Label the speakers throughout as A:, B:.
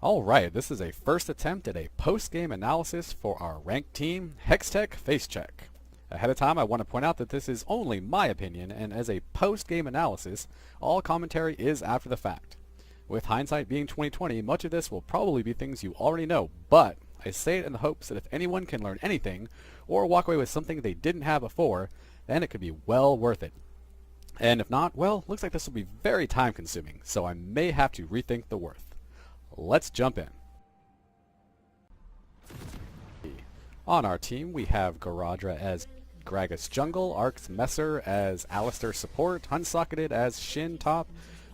A: Alright, this is a first attempt at a post-game analysis for our ranked team, Hextech Facecheck. Ahead of time, I want to point out that this is only my opinion, and as a post-game analysis, all commentary is after the fact. With hindsight being 2020, much of this will probably be things you already know, but I say it in the hopes that if anyone can learn anything, or walk away with something they didn't have before, then it could be well worth it. And if not, well, looks like this will be very time-consuming, so I may have to rethink the worth. Let's jump in. On our team, we have Garadra as Gragas jungle, Arx Messer as Alistair support, Unsocketed as Shin top,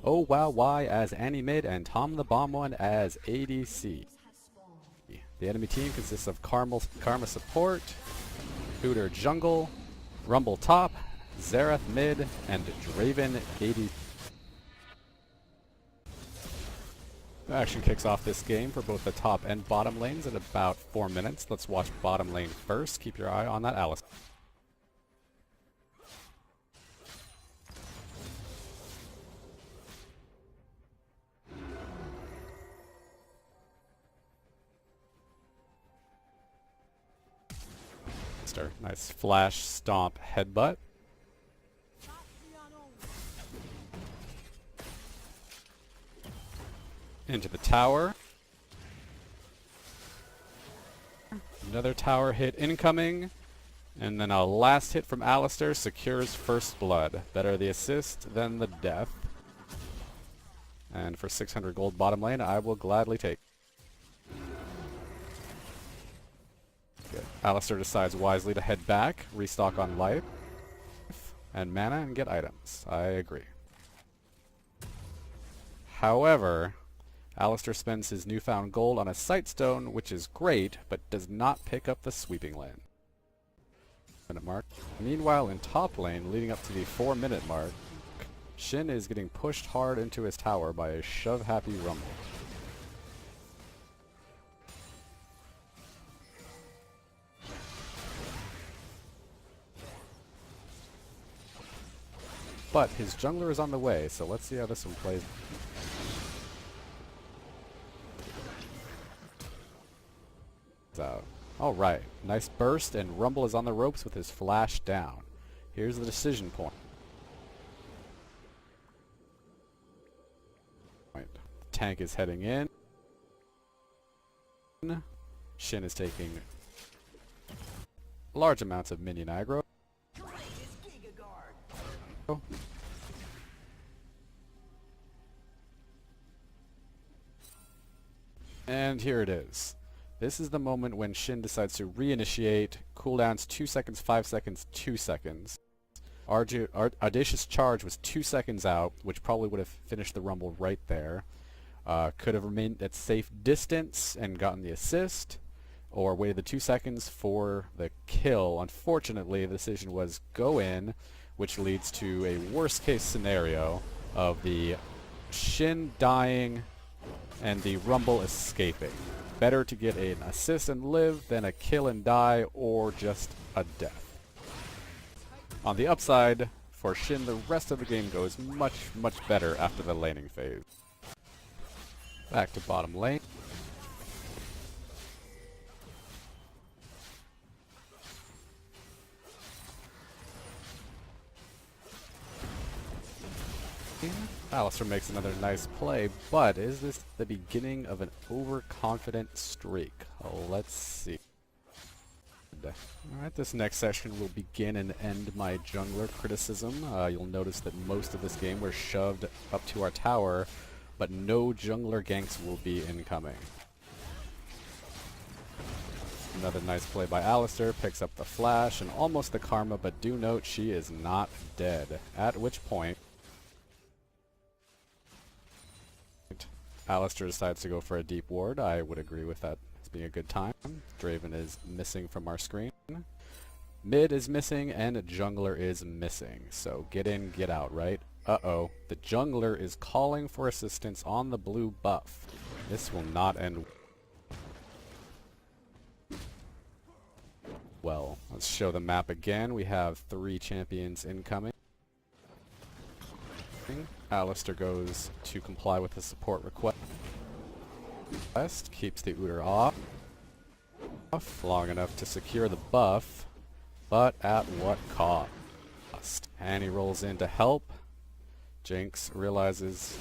A: Oh Wow Y as Annie mid, and Tom the Bomb One as ADC. The enemy team consists of Karma support, Hooter jungle, Rumble top, Xerath mid, and Draven ADC. Action kicks off this game for both the top and bottom lanes at about 4 minutes. Let's watch bottom lane first. Keep your eye on that Alistair. Nice flash, stomp, headbutt. Into the tower. Another tower hit incoming. And then a last hit from Alistair secures first blood. Better the assist than the death. And for 600 gold bottom lane, I will gladly take. Good. Alistair decides wisely to head back, restock on life and mana, and get items. I agree. However, Alistair spends his newfound gold on a sightstone, which is great, but does not pick up the sweeping lane. Minute mark. Meanwhile, in top lane, leading up to the 4-minute mark, Shin is getting pushed hard into his tower by a shove-happy Rumble. But his jungler is on the way, so let's see how this one plays. Out. Alright, nice burst, and Rumble is on the ropes with his flash down. Here's the decision point. Tank is heading in. Shin is taking large amounts of minion aggro. And here it is. This is the moment when Shin decides to reinitiate. Cooldowns 2 seconds, 5 seconds, 2 seconds. Audacious Charge was 2 seconds out, which probably would have finished the Rumble right there. Could have remained at safe distance and gotten the assist, or waited the 2 seconds for the kill. Unfortunately, the decision was go in, which leads to a worst case scenario of the Shin dying and the Rumble escaping. Better to get an assist and live than a kill and die, or just a death. On the upside, for Shin, the rest of the game goes much, much better after the laning phase. Back to bottom lane. Alistair makes another nice play, but is this the beginning of an overconfident streak? Let's see. Alright, this next session will begin and end my jungler criticism. You'll notice that most of this game we're shoved up to our tower, but no jungler ganks will be incoming. Another nice play by Alistair, picks up the flash and almost the karma, but do note she is not dead. At which point, Alistair decides to go for a deep ward. I would agree with that as being a good time. Draven is missing from our screen. Mid is missing and jungler is missing. So get in, get out, right? Uh-oh. The jungler is calling for assistance on the blue buff. This will not end well. Let's show the map again. We have 3 champions incoming. Alistair goes to comply with the support request. West keeps the Uter off long enough to secure the buff, but at what cost? And he rolls in to help. Jinx realizes,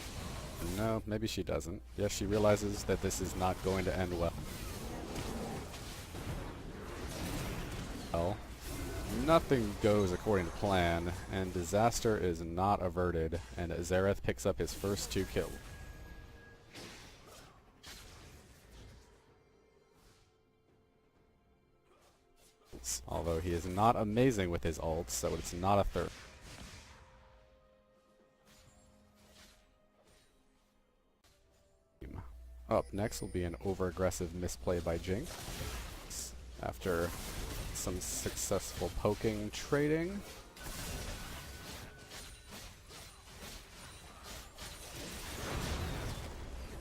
A: no, maybe she doesn't. Yes, she realizes that this is not going to end well. Well, nothing goes according to plan, and disaster is not averted, and Xerath picks up his first 2 kills. Although he is not amazing with his ults, so it's not a third. Up next will be an over-aggressive misplay by Jinx. After some successful poking trading.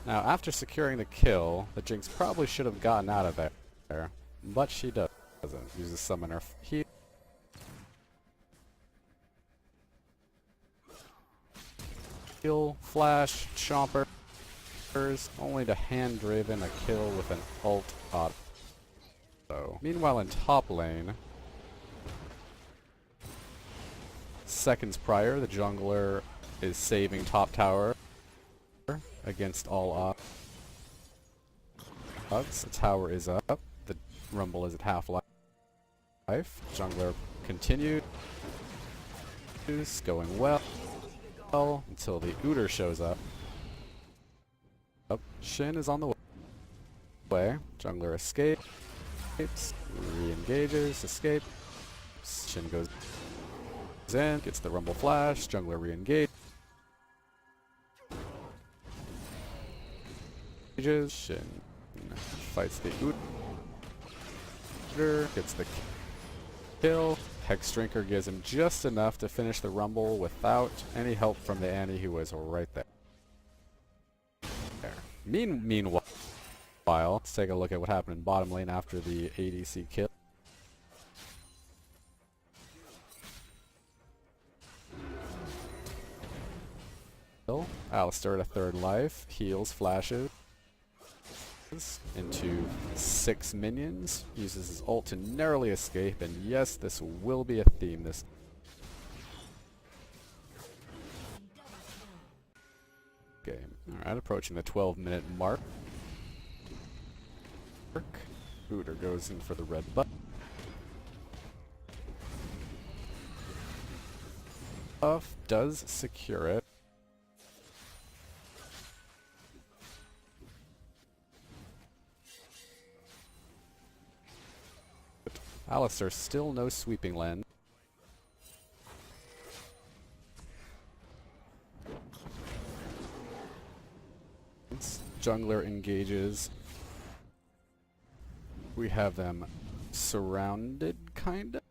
A: Now, after securing the kill, the Jinx probably should have gotten out of there, but she doesn't. Uses summoner heal, flash, chompers, only to hand-driven a kill with an ult auto. Meanwhile, in top lane, seconds prior, the jungler is saving top tower against all odds. The tower is up. The rumble is at half-life. Jungler continues, going well until the Uter shows up. Shin is on the way. Jungler escapes, re-engages, escapes. Shin goes in, gets the rumble flash. Jungler re-engages. Shin fights the Uter, gets the kill. Hextech gives him just enough to finish the rumble without any help from the Annie, who was right there. Meanwhile, let's take a look at what happened in bottom lane after the ADC kill. Alistar at a third life, heals, flashes into 6 minions, uses his ult to narrowly escape, and yes, this will be a theme this game. Alright, approaching the 12-minute mark. Uter goes in for the red buff, does secure it. Alistar still no sweeping lens. Jungler engages. We have them surrounded, kinda.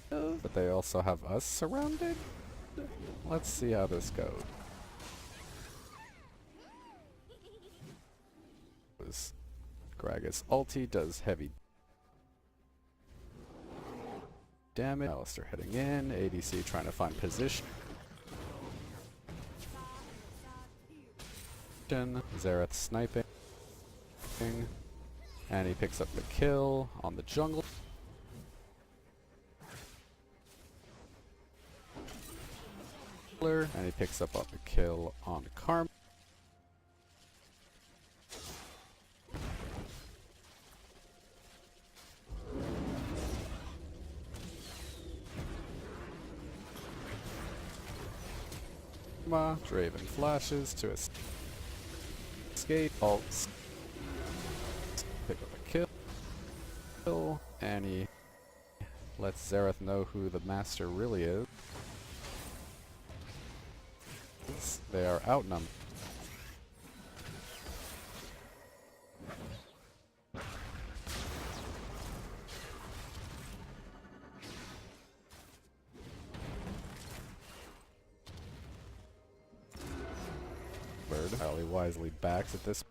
A: But they also have us surrounded. Let's see how this goes. Gragas ulti does heavy damage. Alistar heading in. ADC trying to find position. Xerath sniping. And he picks up the kill on the jungle. And he picks up the kill on Karma. Draven flashes to escape, ults, pick up a kill, and he lets Xerath know who the master really is. They are outnumbered. Ali wisely backs at this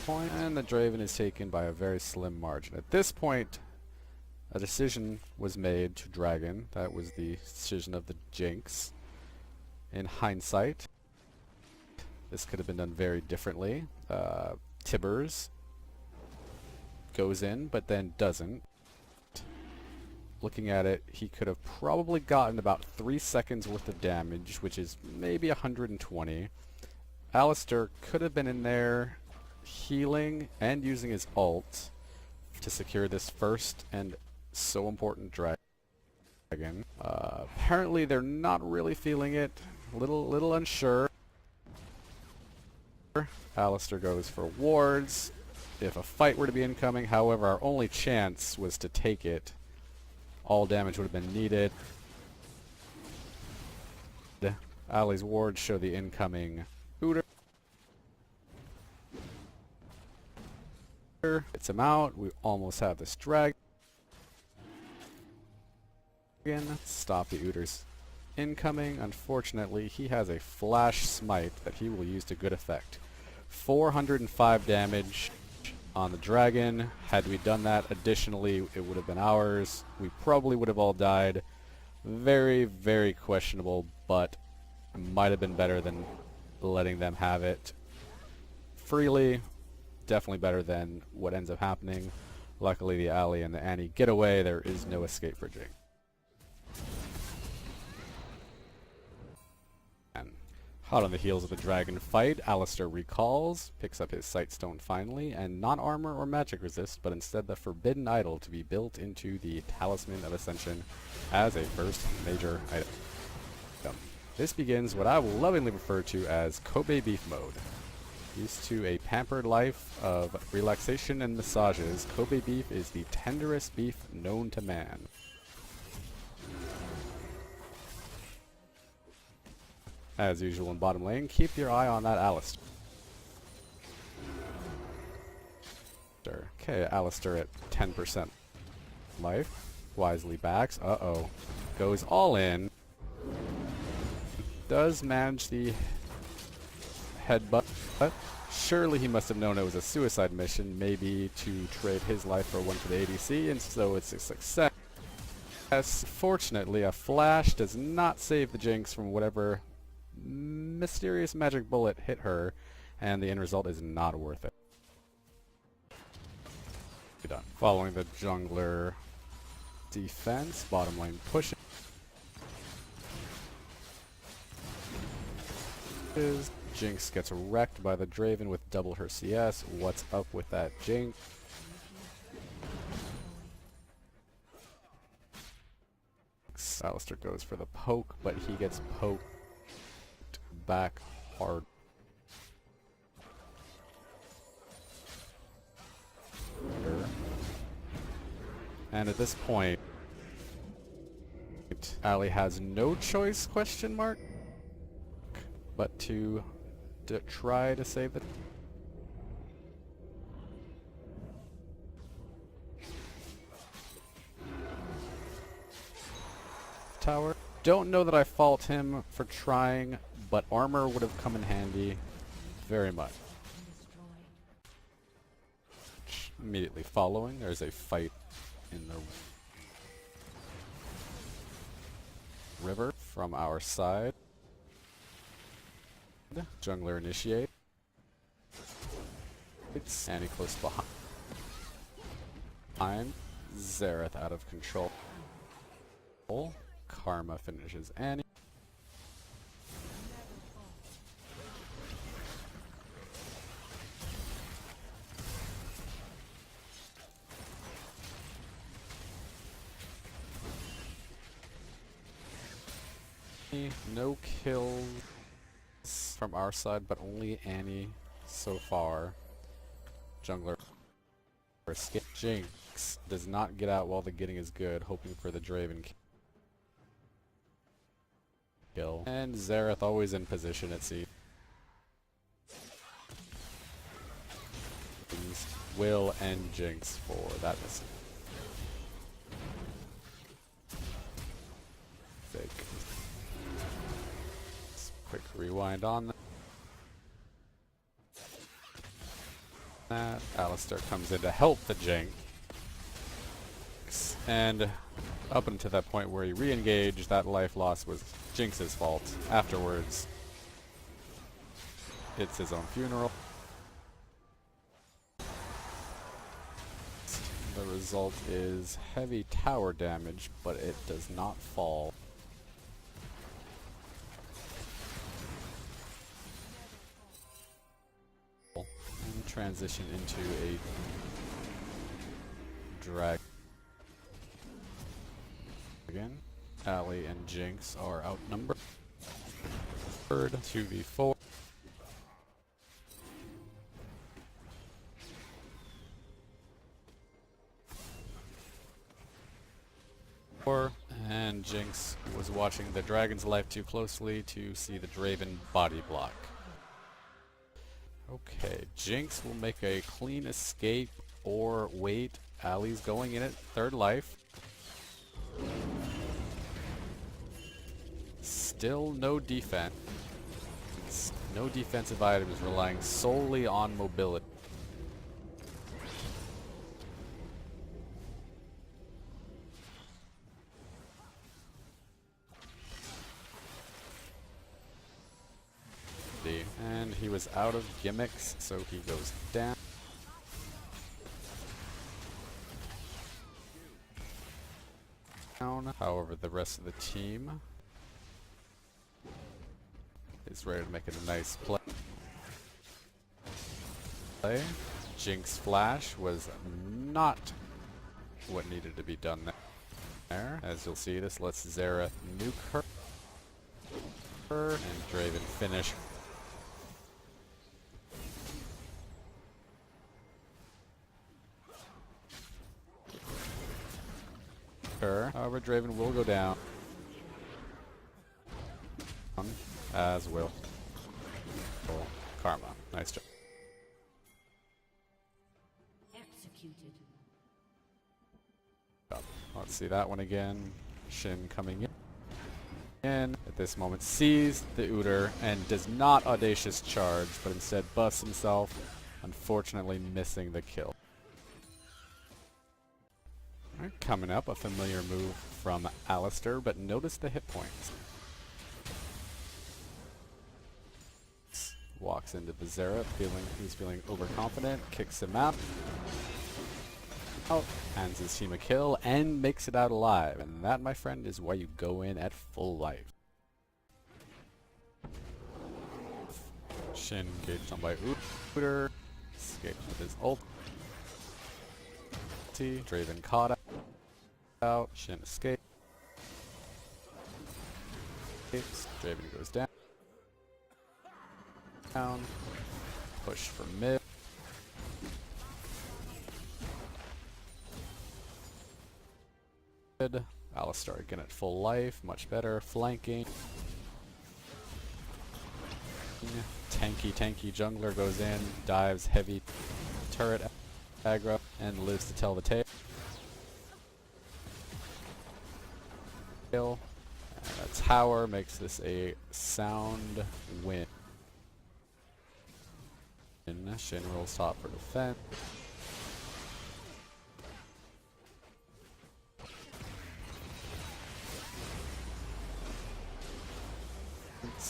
A: point, and the Draven is taken by a very slim margin. At this point, A decision was made to Dragon. That was the decision of the Jinx. In hindsight, this could have been done very differently. Tibbers goes in, but then doesn't. Looking at it, he could have probably gotten about 3 seconds worth of damage, which is maybe 120. Alistar could have been in there healing and using his ult to secure this first and so important dragon. Apparently they're not really feeling it. Little unsure. Alistar goes for wards if a fight were to be incoming. However, our only chance was to take it. All damage would have been needed. Ali's wards show the incoming Hooter. Gets him out. We almost have this dragon. Stop the Ooter's incoming. Unfortunately, he has a flash smite that he will use to good effect. 405 damage on the dragon. Had we done that additionally, it would have been ours. We probably would have all died. Very, very questionable, but it might have been better than letting them have it freely. Definitely better than what ends up happening. Luckily, the Ali and the Annie get away. There is no escape for Jinx. Hot on the heels of the dragon fight, Alistar recalls, picks up his sightstone finally, and not armor or magic resist, but instead the forbidden idol to be built into the Talisman of Ascension as a first major item. This begins what I will lovingly refer to as Kobe beef mode. Used to a pampered life of relaxation and massages, Kobe beef is the tenderest beef known to man. As usual in bottom lane, keep your eye on that Alistar. Okay, Alistar at 10% life. Wisely backs. Uh-oh. Goes all in. Does manage the headbutt. Surely he must have known it was a suicide mission, maybe to trade his life for one for the ADC, and so it's a success. Fortunately, a flash does not save the Jinx from whatever mysterious magic bullet hit her, and the end result is not worth it. Done. Following the jungler defense, bottom lane pushing. Jinx gets wrecked by the Draven with double her CS. What's up with that Jinx? Alistar goes for the poke, but he gets poked back hard. And at this point, Ali has no choice, question mark, but to try to save the tower. Don't know that I fault him for trying, but armor would have come in handy very much. Immediately following, there's a fight in the river from our side. Jungler initiate. It's Annie close behind. Xerath out of control. Karma finishes Annie. No kills from our side, but only Annie so far. Jungler escape. Jinx does not get out while the getting is good, hoping for the Draven kill. And Xerath always in position at sea. Will end Jinx for that mistake. Quick rewind on that. Alistar comes in to help the Jinx. And up until that point where he re-engaged, that life loss was Jinx's fault. Afterwards, it's his own funeral. The result is heavy tower damage, but it does not fall. And transition into a drag. Again, Ali and Jinx are outnumbered. 2v4. And Jinx was watching the dragon's life too closely to see the Draven body block. Okay, Jinx will make a clean escape or wait. Ali's going in at third life. Still no defense. No defensive items, relying solely on mobility. And he was out of gimmicks, so he goes down. However, the rest of the team is ready to make it a nice play. Jinx Flash was not what needed to be done there. As you'll see, this lets Xerath nuke her and Draven finish. However, Draven will go down, as will Karma. Nice job.
B: Executed.
A: Let's see that one again. Shin coming in at this moment, sees the Uter and does not audacious charge, but instead busts himself, unfortunately missing the kill. Coming up, a familiar move from Alistair, but notice the hit points. Walks into the Xerath, he's feeling overconfident, kicks him out, hands his team a kill, and makes it out alive. And that, my friend, is why you go in at full life. Shin engaged on by Uter, escaped with his ult. Draven caught out. Shin escapes. Draven goes down. Push for mid. Alistair again at full life. Much better. Flanking. Tanky jungler goes in. Dives heavy turret aggro and lives to tell the tale. And a tower makes this a sound win. Shin rolls top for defense.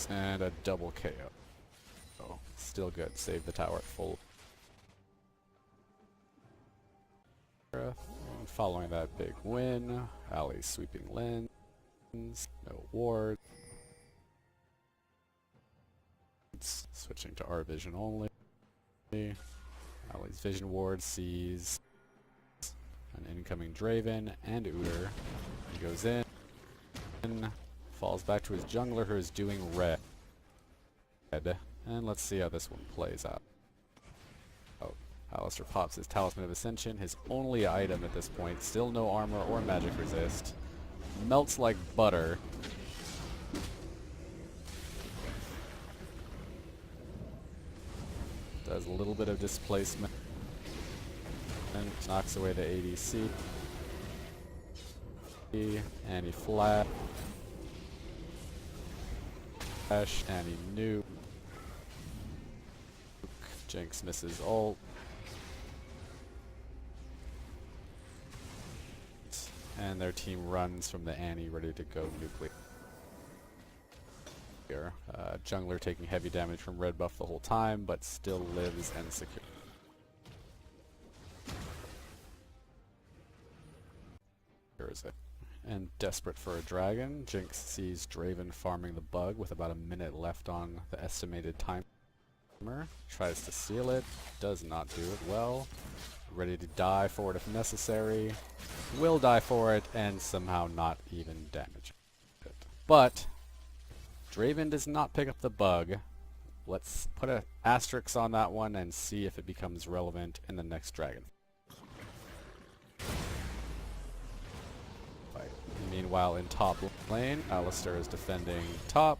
A: And a double KO. Oh, still good. Save the tower at full. Following that big win, Ali sweeping lens, no ward. Switching to our vision only. Ali's vision ward sees an incoming Draven and Uter. He goes in, falls back to his jungler who is doing red. And let's see how this one plays out. Alistair pops his Talisman of Ascension, his only item at this point, still no armor or magic resist. Melts like butter. Does a little bit of displacement. And knocks away the ADC. And he flash. And he nuke. Jinx misses ult. And their team runs from the Annie ready to go nuclear. Jungler taking heavy damage from red buff the whole time, but still lives and secure. And desperate for a dragon, Jinx sees Draven farming the bug with about a minute left on the estimated timer. Tries to steal it, does not do it well. Ready to die for it if necessary. Will die for it, and somehow not even damage it. But Draven does not pick up the bug. Let's put an asterisk on that one and see if it becomes relevant in the next dragon. Meanwhile, in top lane, Alistar is defending top.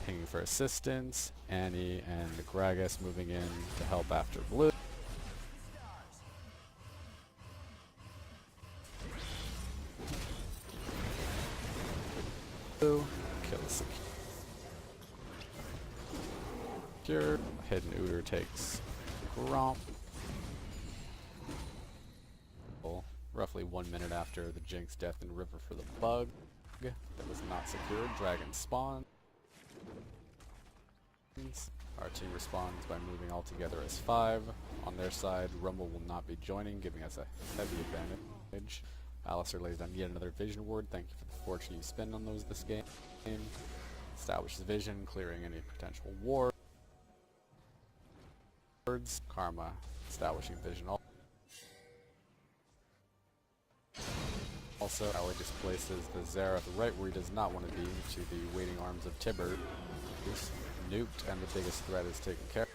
A: Pinging for assistance. Annie and Gragas moving in to help after blue. Kills secured. Hidden Udyr takes Gromp. Roughly 1 minute after the Jinx death in river for the bug that was not secured, dragon spawns. Our team responds by moving all together as 5. On their side, Rumble will not be joining, giving us a heavy advantage. Alistar lays down yet another vision ward. Thank you for the fortune you spend on those this game. Establishes vision, clearing any potential wards. Karma establishing vision. Also, Ali displaces the Xerath right where he does not want to be, to the waiting arms of Tibber. He's nuked, and the biggest threat is taken care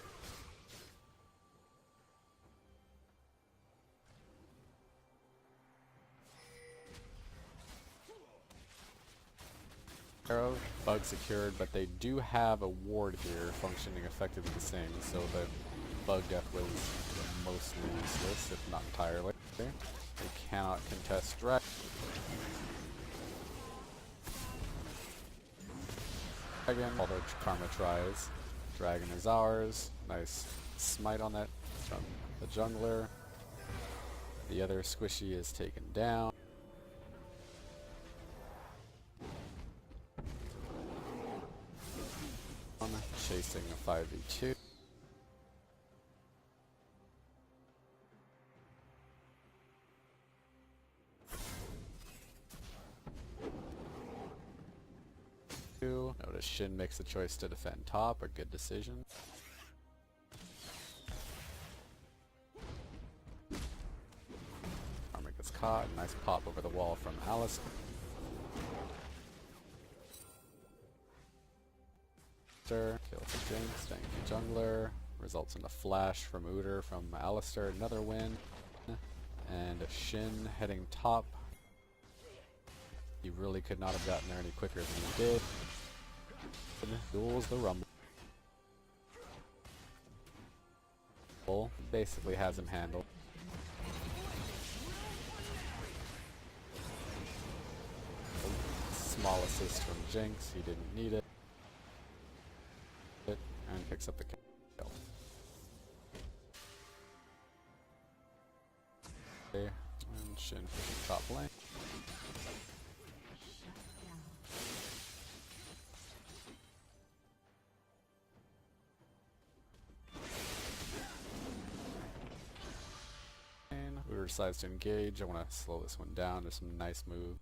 A: of. Bug secured, but they do have a ward here functioning effectively the same, so the bug death was mostly useless, if not entirely. They cannot contest dragon. Although Karma tries. Dragon is ours. Nice smite on that from the jungler. The other squishy is taken down. Chasing a 5v2. Notice Shin makes the choice to defend top, a good decision. Armor gets caught, nice pop over the wall from Alice. Kills the Jinx, thank you jungler. Results in a flash from Udyr from Alistar, another win. And Shin heading top. He really could not have gotten there any quicker than he did. Duels the Rumble. Basically has him handled. Small assist from Jinx, he didn't need it. And picks up the kill. Okay, and Shin pushing top lane. Udyr decides to engage. I want to slow this one down. There's some nice move.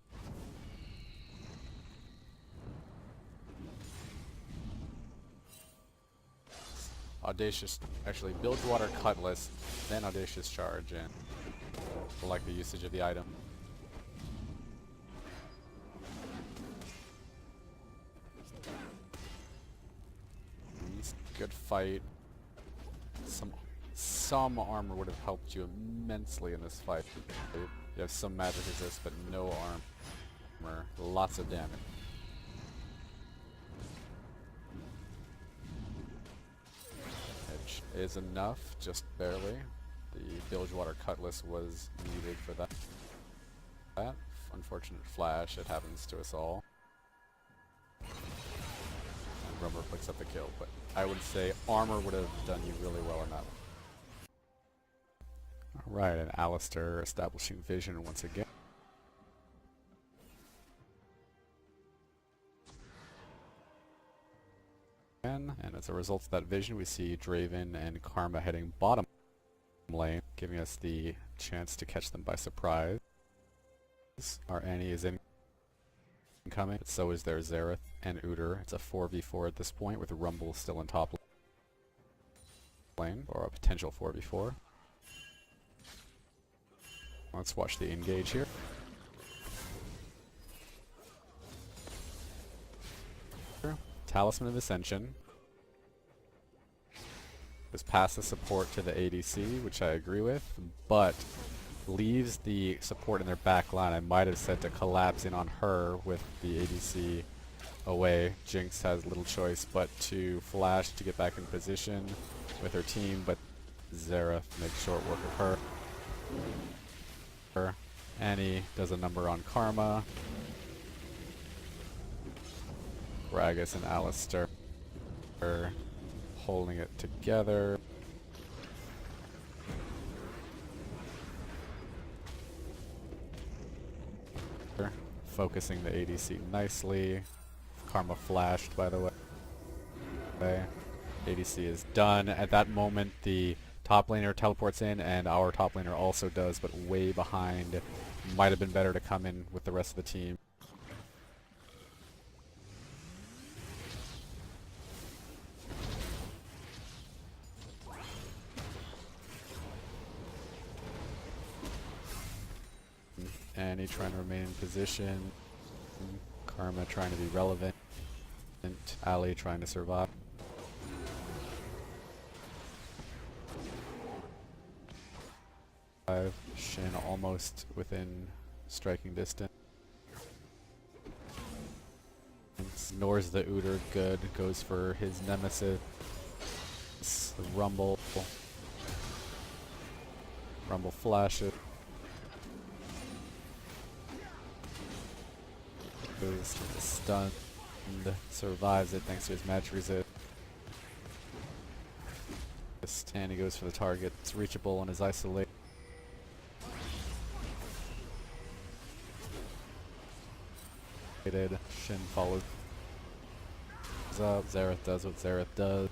A: Audacious, actually Bilgewater Cutlass, then Audacious Charge, and I like the usage of the item. Good fight. Some armor would have helped you immensely in this fight. You have some magic resist, but no armor. Lots of damage. Edge is enough, just barely. The Bilgewater Cutlass was needed for that. Unfortunate flash, it happens to us all. And Rumble picks up the kill, but I would say armor would have done you really well in that one. Right, and Alistair establishing vision once again. And as a result of that vision, we see Draven and Karma heading bottom lane, giving us the chance to catch them by surprise. Our Annie is incoming, but so is their Xerath and Udyr. It's a 4v4 at this point, with Rumble still in top lane, or a potential 4v4. Let's watch the engage here. Talisman of Ascension was past the support to the ADC, which I agree with, but leaves the support in their back line. I might have said to collapse in on her with the ADC away. Jinx has little choice but to flash to get back in position with her team, but Xerath makes short work of her. Annie does a number on Karma. Gragas and Alistair are holding it together. Focusing the ADC nicely. Karma flashed, by the way. ADC is done. At that moment, the top laner teleports in, and our top laner also does, but way behind. Might have been better to come in with the rest of the team. Annie trying to remain in position. Karma trying to be relevant. Ali trying to survive. Shin almost within striking distance. Ignores the Udyr, good. Goes for his nemesis. The Rumble. Rumble flashes. Goes to the stun. Survives it thanks to his match resist. And he goes for the target. It's reachable and is isolated. Shin follows up. Xerath does what Xerath does.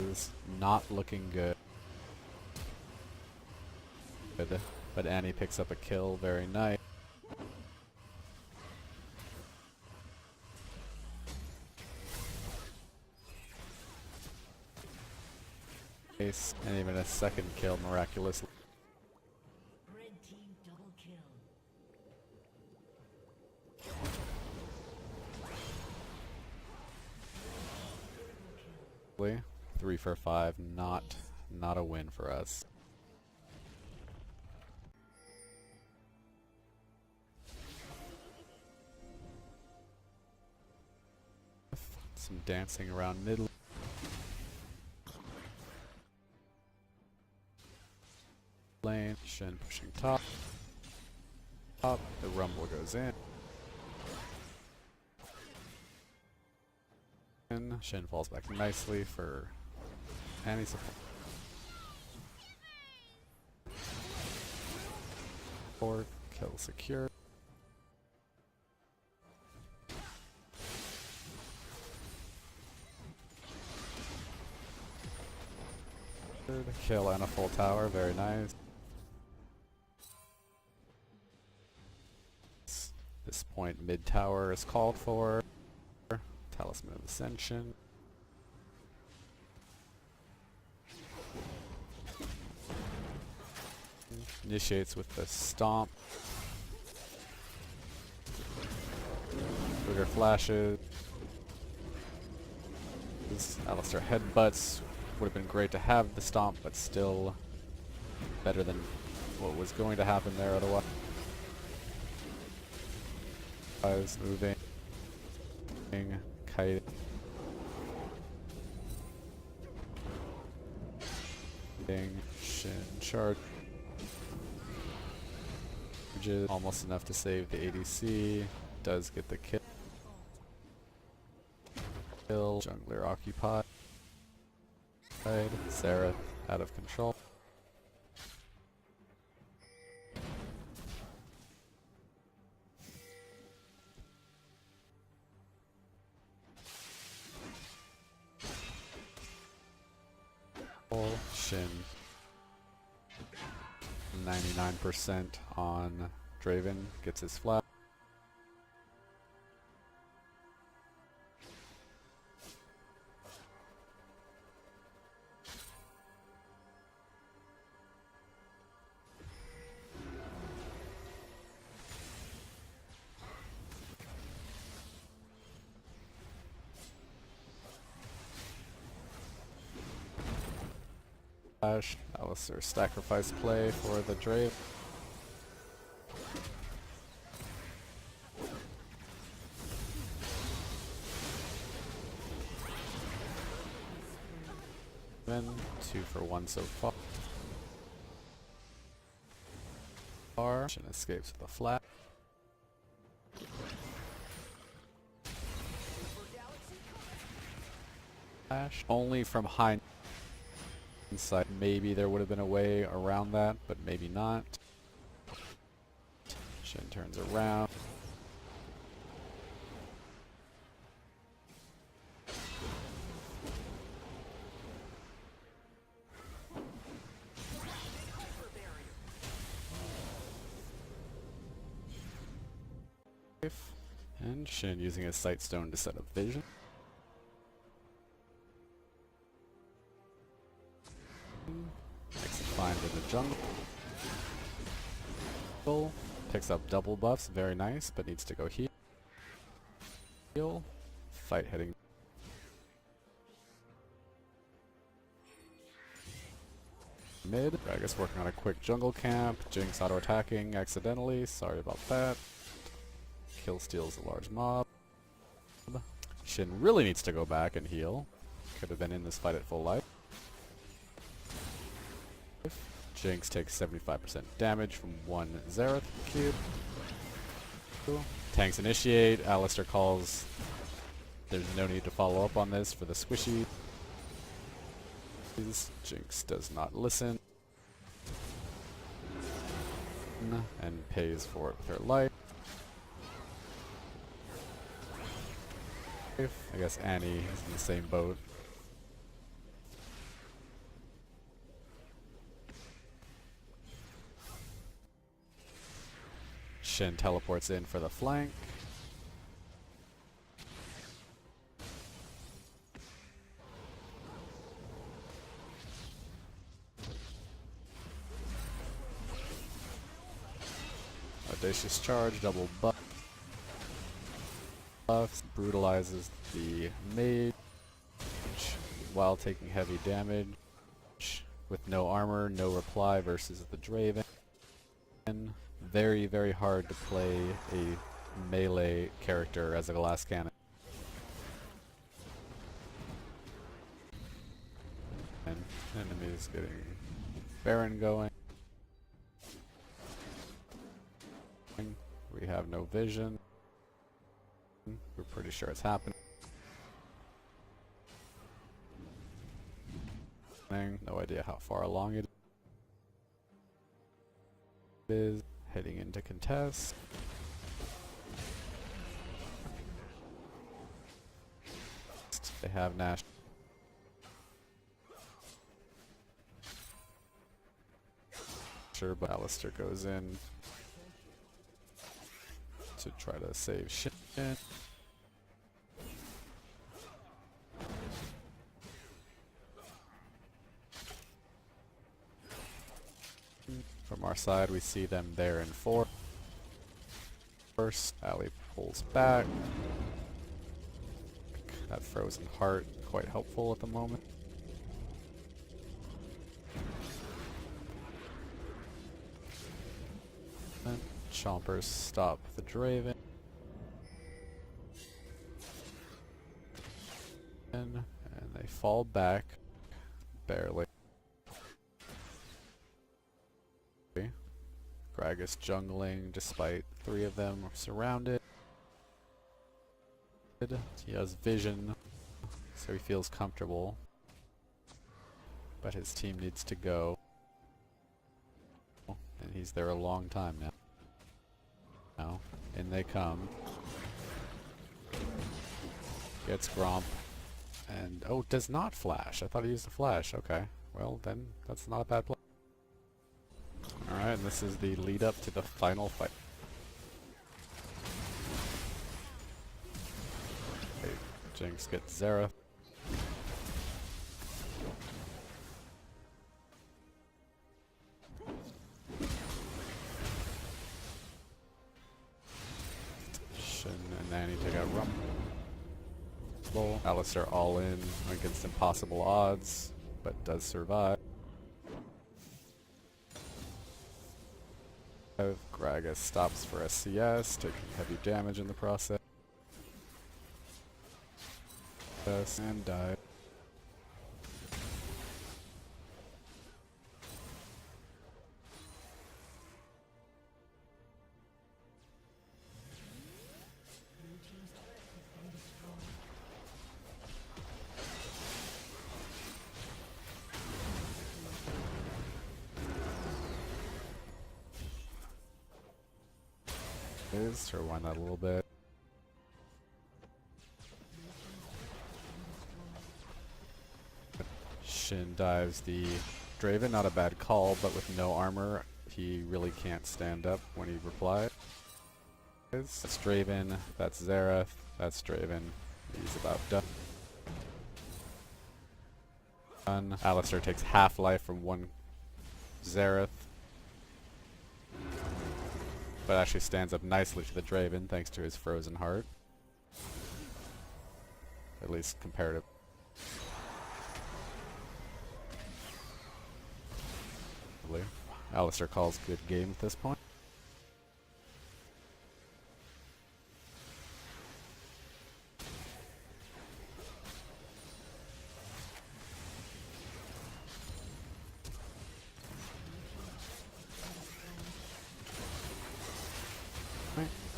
A: Is not looking good. But Annie picks up a kill. Very nice. And even a second kill miraculously.
B: Red team double kill.
A: 3 for 5, not a win for us. Some dancing around mid. Lane, Shin pushing top. The Rumble goes in. Shin falls back nicely for Annie support. Kill secure. Kill and a full tower, very nice. This point, mid tower is called for. Talisman of Ascension. Initiates with the stomp. Udyr flashes. Alistair headbutts. Would have been great to have the stomp, but still better than what was going to happen there otherwise. Moving, kiting. Shin charge. Almost enough to save the ADC. Does get the kill. Jungler occupied. Xerath out of control. Shin 99% on Draven, gets his flash. Alistair sacrifice play for the Drave. Then 2 for 1 so far. Shin escapes with a flat. Flash only from high. Inside. Maybe there would have been a way around that, but maybe not. Shin turns around. And Shin using his sightstone to set up vision. Makes a find in the jungle. Picks up double buffs, very nice, but needs to go heal. Fight heading. Mid. Gragas working on a quick jungle camp. Jinx auto attacking accidentally. Sorry about that. Kill steals a large mob. Shin really needs to go back and heal. Could have been in this fight at full life. Jinx takes 75% damage from one Xerath cube. Tanks initiate. Alistair calls. There's no need to follow up on this for the squishy. Jinx does not listen. And pays for it with her life. I guess Annie is in the same boat. Shin teleports in for the flank. Audacious charge, double buff. Brutalizes the mage while taking heavy damage. With no armor, no reply versus the Draven. Very, very hard to play a melee character as a glass cannon. And enemies getting Baron going. We have no vision. We're pretty sure it's happening. No idea how far along it is. Heading into contest. They have Nash. Sure, but Alistair goes in to try to save shit. From our side, we see them there in 4. First, Ali pulls back. That frozen heart, quite helpful at the moment. And Chompers stop the Draven. And they fall back, barely. Gragas jungling despite 3 of them are surrounded. He has vision, so he feels comfortable. but his team needs to go. And he's there a long time now. Now, in they come. Gets Gromp. And, oh, does not flash. I thought he used a flash. Okay. Well, then, that's not a bad play. Alright, and this is the lead up to the final fight. Okay, Jinx gets Xerath. Shin and Nanny take out Rumble. Alistar all in against impossible odds, but does survive. Gragas stops for SCS, taking heavy damage in the process. And died. To rewind that a little bit. Shin dives the Draven, not a bad call, but with no armor, he really can't stand up when he replies. That's Draven, that's Xerath, that's Draven. He's about done. Alistar takes half life from one Xerath, but actually stands up nicely to the Draven thanks to his frozen heart. At least comparative. Alistar calls good game at this point.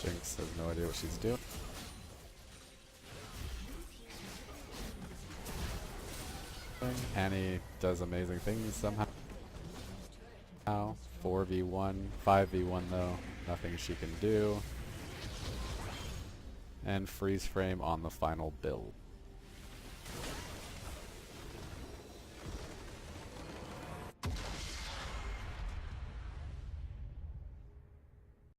A: Jinx has no idea what she's doing. Annie does amazing things somehow. 4v1, 5v1 though, nothing she can do. And freeze frame on the final build.